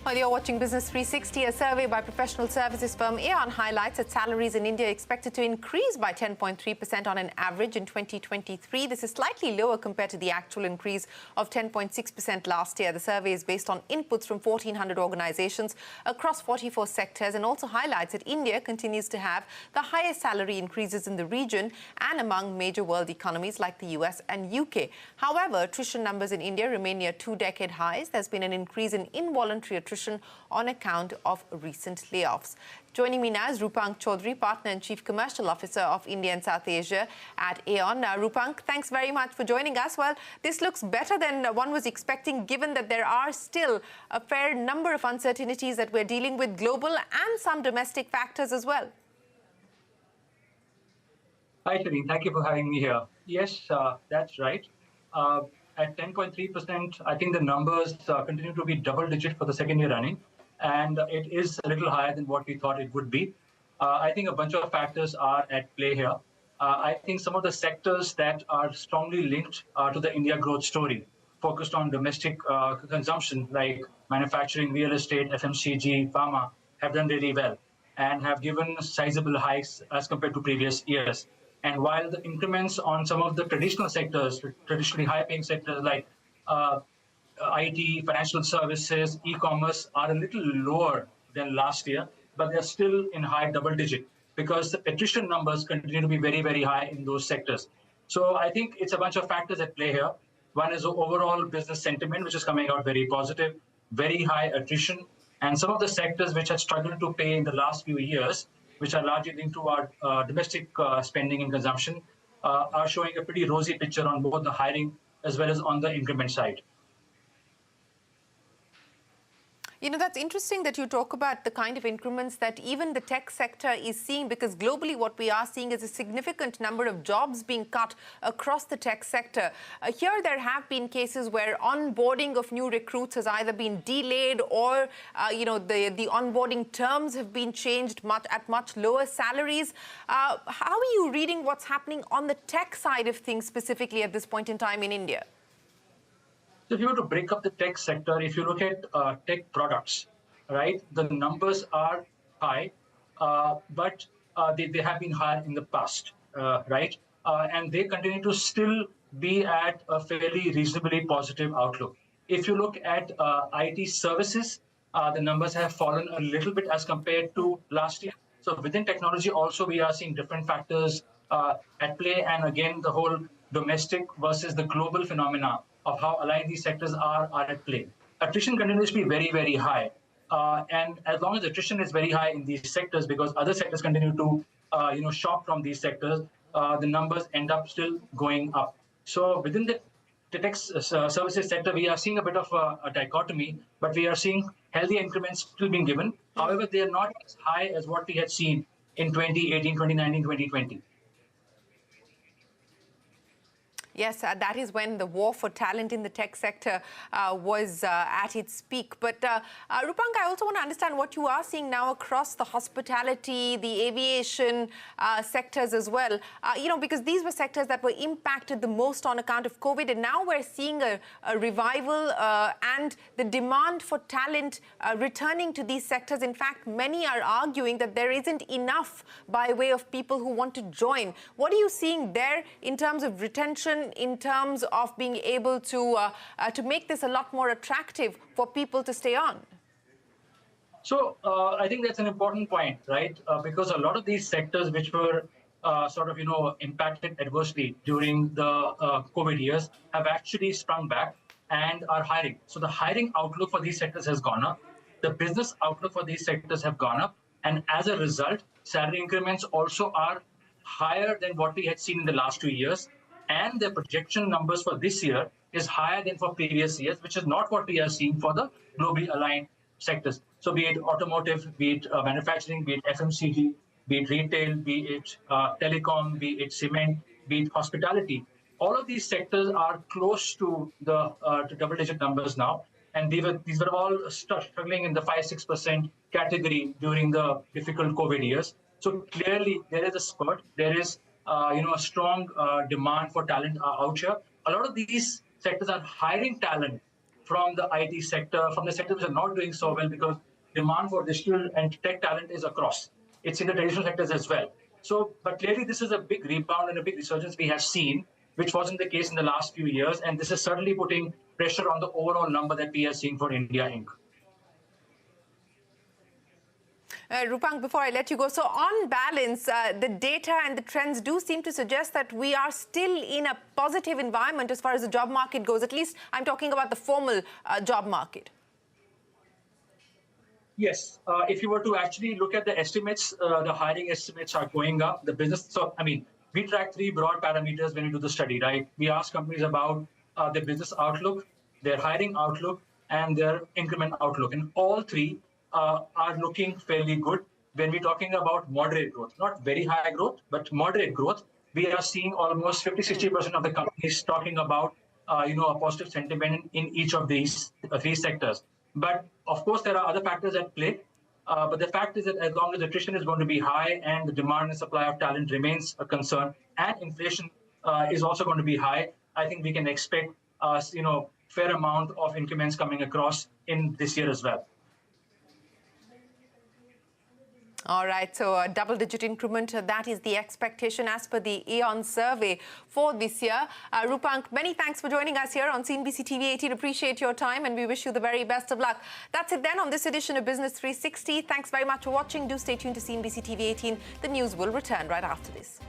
While you're watching Business 360, a survey by professional services firm Aon highlights that salaries in India are expected to increase by 10.3% on an average in 2023. This is slightly lower compared to the actual increase of 10.6% last year. The survey is based on inputs from 1,400 organizations across 44 sectors and also highlights that India continues to have the highest salary increases in the region and among major world economies like the US and UK. However, attrition numbers in India remain near two-decade highs. There's been an increase in involuntary attrition on account of recent layoffs. Joining me now is Roopank Chaudhary, Partner and Chief Commercial Officer of India and South Asia at Aon. Roopank, thanks very much for joining us. Well, this looks better than one was expecting, given that there are still a fair number of uncertainties that we're dealing with, global and some domestic factors as well. Hi, Shereen. Thank you for having me here. Yes, that's right. At 10.3%, I think the numbers continue to be double-digit for the second year running, and it is a little higher than what we thought it would be. I think a bunch of factors are at play here. I think some of the sectors that are strongly linked to the India growth story, focused on domestic consumption, like manufacturing, real estate, FMCG, pharma, have done really well and have given sizable hikes as compared to previous years. And while the increments on some of the traditional sectors, traditionally high-paying sectors like IT, financial services, e-commerce, are a little lower than last year, but they're still in high double-digit because the attrition numbers continue to be very, very high in those sectors. So I think it's a bunch of factors at play here. One is the overall business sentiment, which is coming out very positive, very high attrition, and some of the sectors which have struggled to pay in the last few years, which are largely linked to our domestic spending and consumption, are showing a pretty rosy picture on both the hiring as well as on the increment side. You know, that's interesting that you talk about the kind of increments that even the tech sector is seeing, because globally what we are seeing is a significant number of jobs being cut across the tech sector. Here there have been cases where onboarding of new recruits has either been delayed or, the onboarding terms have been changed at much lower salaries. How are you reading what's happening on the tech side of things specifically at this point in time in India? So if you were to break up the tech sector, if you look at tech products, right, the numbers are high, but they have been higher in the past, right? And they continue to still be at a fairly reasonably positive outlook. If you look at IT services, the numbers have fallen a little bit as compared to last year. So within technology also, we are seeing different factors at play. And again, the whole domestic versus the global phenomena of how aligned these sectors are at play. Attrition continues to be very, very high. And as long as attrition is very high in these sectors, because other sectors continue to shop from these sectors, the numbers end up still going up. So within the tech services sector, we are seeing a bit of a dichotomy, but we are seeing healthy increments still being given. However, they are not as high as what we had seen in 2018, 2019, 2020. Yes, that is when the war for talent in the tech sector was at its peak. But Roopank, I also want to understand what you are seeing now across the hospitality, the aviation sectors as well. Because these were sectors that were impacted the most on account of COVID. And now we're seeing a revival and the demand for talent returning to these sectors. In fact, many are arguing that there isn't enough by way of people who want to join. What are you seeing there in terms of retention, in terms of being able to make this a lot more attractive for people to stay on? So I think that's an important point, right? Because a lot of these sectors which were impacted adversely during the COVID years have actually sprung back and are hiring. So the hiring outlook for these sectors has gone up. The business outlook for these sectors have gone up. And as a result, salary increments also are higher than what we had seen in the last 2 years. And the projection numbers for this year is higher than for previous years, which is not what we are seeing for the globally aligned sectors. So be it automotive, be it manufacturing, be it FMCG, be it retail, be it telecom, be it cement, be it hospitality. All of these sectors are close to the double-digit numbers now. And these were all struggling in the 5-6% category during the difficult COVID years. So clearly, there is a spurt. There is a strong demand for talent out here. A lot of these sectors are hiring talent from the IT sector, from the sectors which are not doing so well, because demand for digital and tech talent is across. It's in the traditional sectors as well. So, but clearly this is a big rebound and a big resurgence we have seen, which wasn't the case in the last few years. And this is certainly putting pressure on the overall number that we are seeing for India Inc. Roopank, before I let you go, so on balance, the data and the trends do seem to suggest that we are still in a positive environment as far as the job market goes. At least I'm talking about the formal job market. Yes, if you were to actually look at the estimates, the hiring estimates are going up. The business, so I mean, we track three broad parameters when we do the study, right? We ask companies about their business outlook, their hiring outlook, and their increment outlook. And all three are looking fairly good. When we're talking about moderate growth, not very high growth, but moderate growth, we are seeing almost 50-60% of the companies talking about a positive sentiment in each of these three sectors. But of course, there are other factors at play. But the fact is that as long as attrition is going to be high and the demand and supply of talent remains a concern, and inflation is also going to be high, I think we can expect fair amount of increments coming across in this year as well. All right, so a double-digit increment, that is the expectation as per the Aon survey for this year. Roopank, many thanks for joining us here on CNBC-TV18. Appreciate your time and we wish you the very best of luck. That's it then on this edition of Business 360. Thanks very much for watching. Do stay tuned to CNBC-TV18. The news will return right after this.